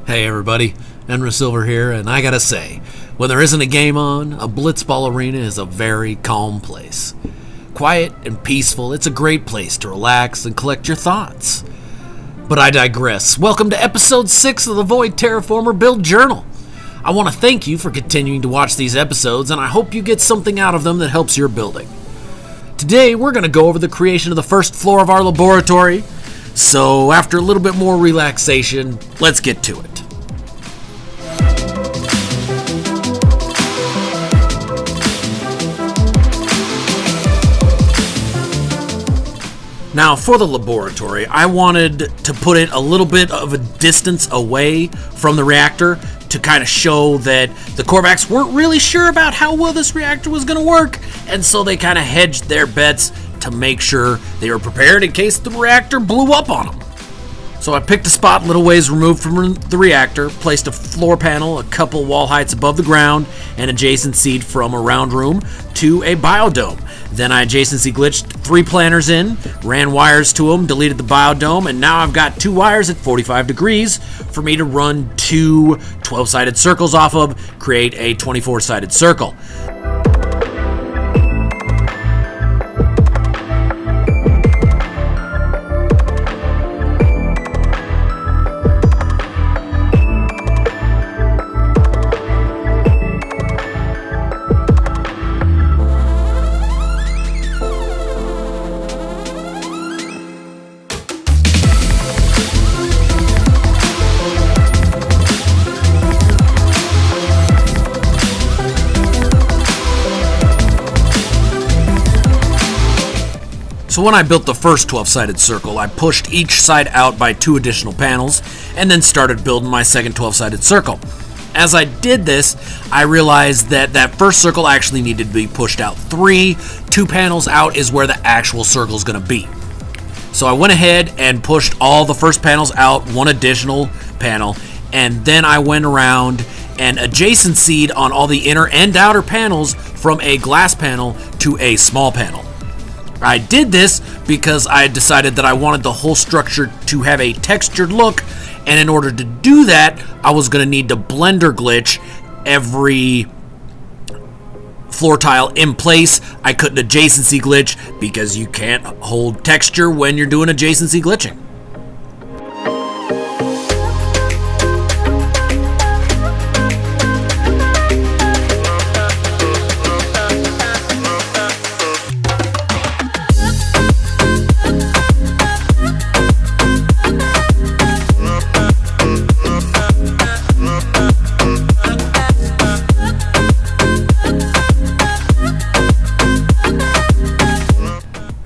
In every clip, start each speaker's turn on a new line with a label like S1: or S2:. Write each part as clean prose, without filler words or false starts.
S1: Hey everybody, Enra Silver here, and I gotta say, when there isn't a game on, a blitzball arena is a very calm place. Quiet and peaceful, it's a great place to relax and collect your thoughts. But I digress. Welcome to episode 6 of the Void Terraformer Build Journal. I want to thank you for continuing to watch these episodes, and I hope you get something out of them that helps your building. Today, we're going to go over the creation of the first floor of our laboratory. So, after a little bit more relaxation, let's get to it. Now, for the laboratory, I wanted to put it a little bit of a distance away from the reactor to kind of show that the Korvax weren't really sure about how well this reactor was going to work, and so they kind of hedged their bets to make sure they were prepared in case the reactor blew up on them. So I picked a spot a little ways removed from the reactor, placed a floor panel a couple wall heights above the ground, and adjacency from a round room to a biodome. Then I adjacency glitched 3 planners in, ran wires to them, deleted the biodome, and now I've got 2 wires at 45 degrees for me to run 2 12-sided circles off of, create a 24-sided circle. So when I built the first 12-sided circle, I pushed each side out by 2 additional panels, and then started building my second 12-sided circle. As I did this, I realized that that first circle actually needed to be pushed out 3. 2 panels out is where the actual circle is going to be. So I went ahead and pushed all the first panels out, 1 additional panel, and then I went around and adjacencied on all the inner and outer panels from a glass panel to a small panel. I did this because I decided that I wanted the whole structure to have a textured look, and in order to do that, I was going to need to blender glitch every floor tile in place. I couldn't adjacency glitch because you can't hold texture when you're doing adjacency glitching.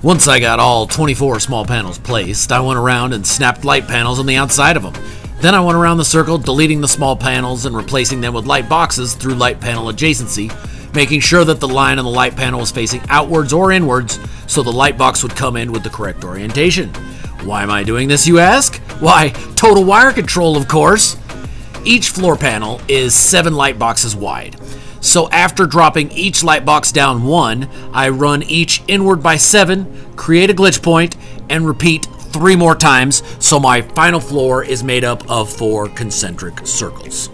S1: Once I got all 24 small panels placed, I went around and snapped light panels on the outside of them. Then I went around the circle, deleting the small panels and replacing them with light boxes through light panel adjacency, making sure that the line on the light panel was facing outwards or inwards so the light box would come in with the correct orientation. Why am I doing this, you ask? Why, total wire control, of course. Each floor panel is 7 light boxes wide. So after dropping each light box down 1, I run each inward by 7, create a glitch point, and repeat 3 more times, so my final floor is made up of 4 concentric circles.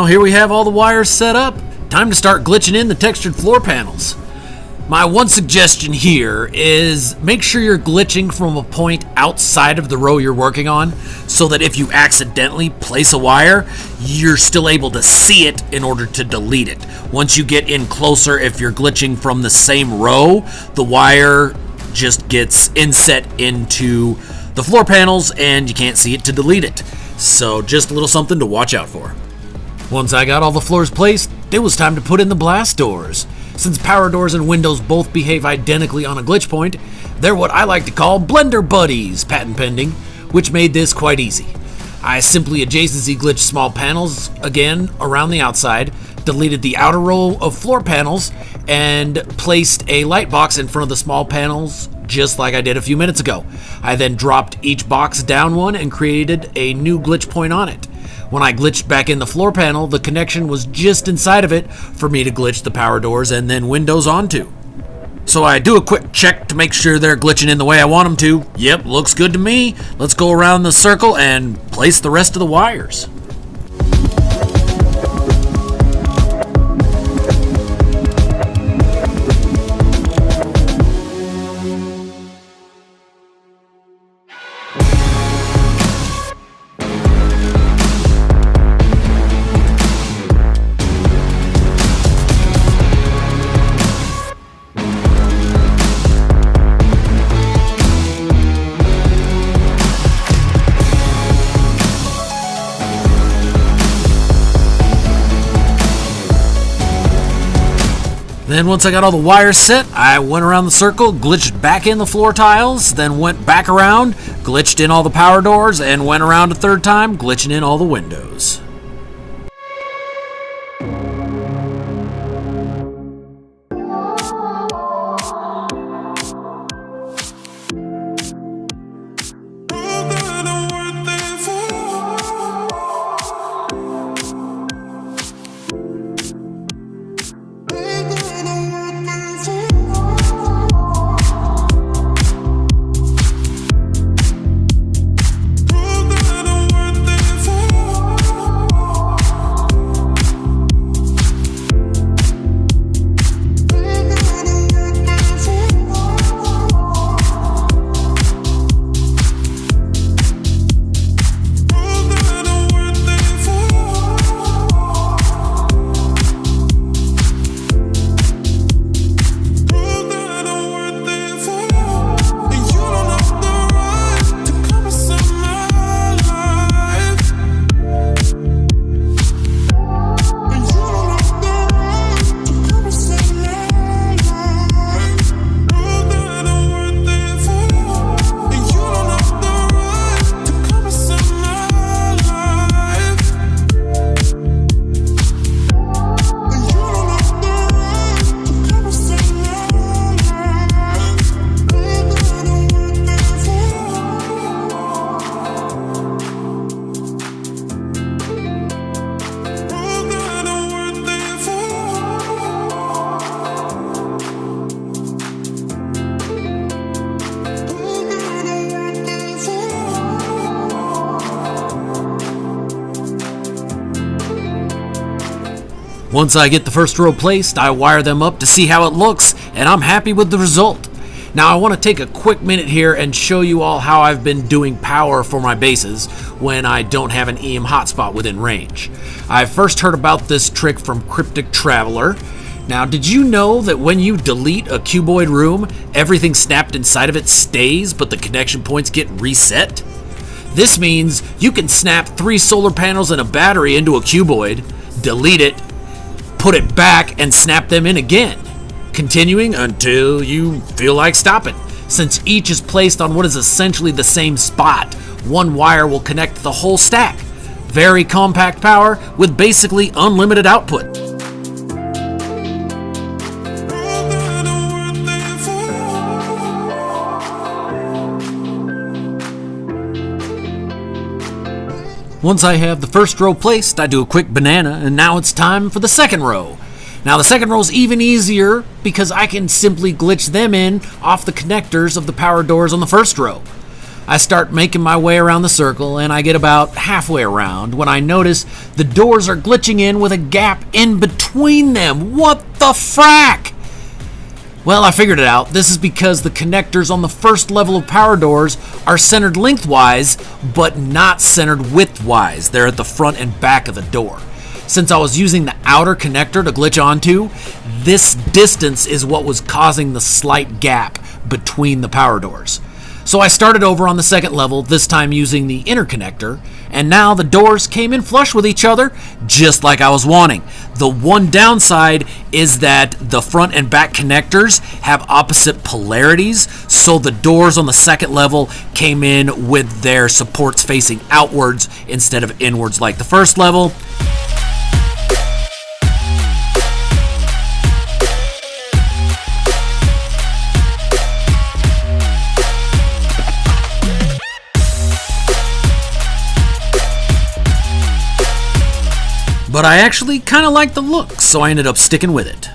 S1: here we have all the wires set up. Time to start glitching in the textured floor panels. My one suggestion here is make sure you're glitching from a point outside of the row you're working on, so that if you accidentally place a wire, you're still able to see it in order to delete it. Once you get in closer, if you're glitching from the same row, the wire just gets inset into the floor panels and you can't see it to delete it. So just a little something to watch out for. Once I got all the floors placed, it was time to put in the blast doors. Since power doors and windows both behave identically on a glitch point, they're what I like to call blender buddies, patent pending, which made this quite easy. I simply adjacency glitched small panels again around the outside, deleted the outer row of floor panels, and placed a light box in front of the small panels just like I did a few minutes ago. I then dropped each box down one and created a new glitch point on it. When I glitched back in the floor panel, the connection was just inside of it for me to glitch the power doors and then windows onto. So I do a quick check to make sure they're glitching in the way I want them to. Yep, looks good to me. Let's go around the circle and place the rest of the wires. Then once I got all the wires set, I went around the circle, glitched back in the floor tiles, then went back around, glitched in all the power doors, and went around a third time, glitching in all the windows. Once I get the first row placed, I wire them up to see how it looks, and I'm happy with the result. Now I want to take a quick minute here and show you all how I've been doing power for my bases when I don't have an EM hotspot within range. I first heard about this trick from Cryptic Traveler. Now, did you know that when you delete a cuboid room, everything snapped inside of it stays, but the connection points get reset? This means you can snap 3 solar panels and a battery into a cuboid, delete it, put it back, and snap them in again, continuing until you feel like stopping. Since each is placed on what is essentially the same spot, one wire will connect the whole stack. Very compact power with basically unlimited output. Once I have the first row placed, I do a quick banana, and now it's time for the second row. Now the second row is even easier because I can simply glitch them in off the connectors of the power doors on the first row. I start making my way around the circle, and I get about halfway around when I notice the doors are glitching in with a gap in between them. What the frack? Well, I figured it out. This is because the connectors on the first level of power doors are centered lengthwise, but not centered widthwise. They're at the front and back of the door. Since I was using the outer connector to glitch onto, this distance is what was causing the slight gap between the power doors. So I started over on the second level, this time using the inner connector, and now the doors came in flush with each other, just like I was wanting. The one downside is that the front and back connectors have opposite polarities, so the doors on the second level came in with their supports facing outwards instead of inwards like the first level. But I actually kind of liked the look, so I ended up sticking with it.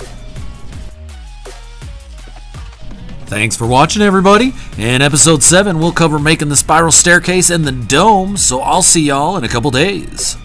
S1: Thanks for watching, everybody. In episode 7, we'll cover making the spiral staircase and the dome, so I'll see y'all in a couple days.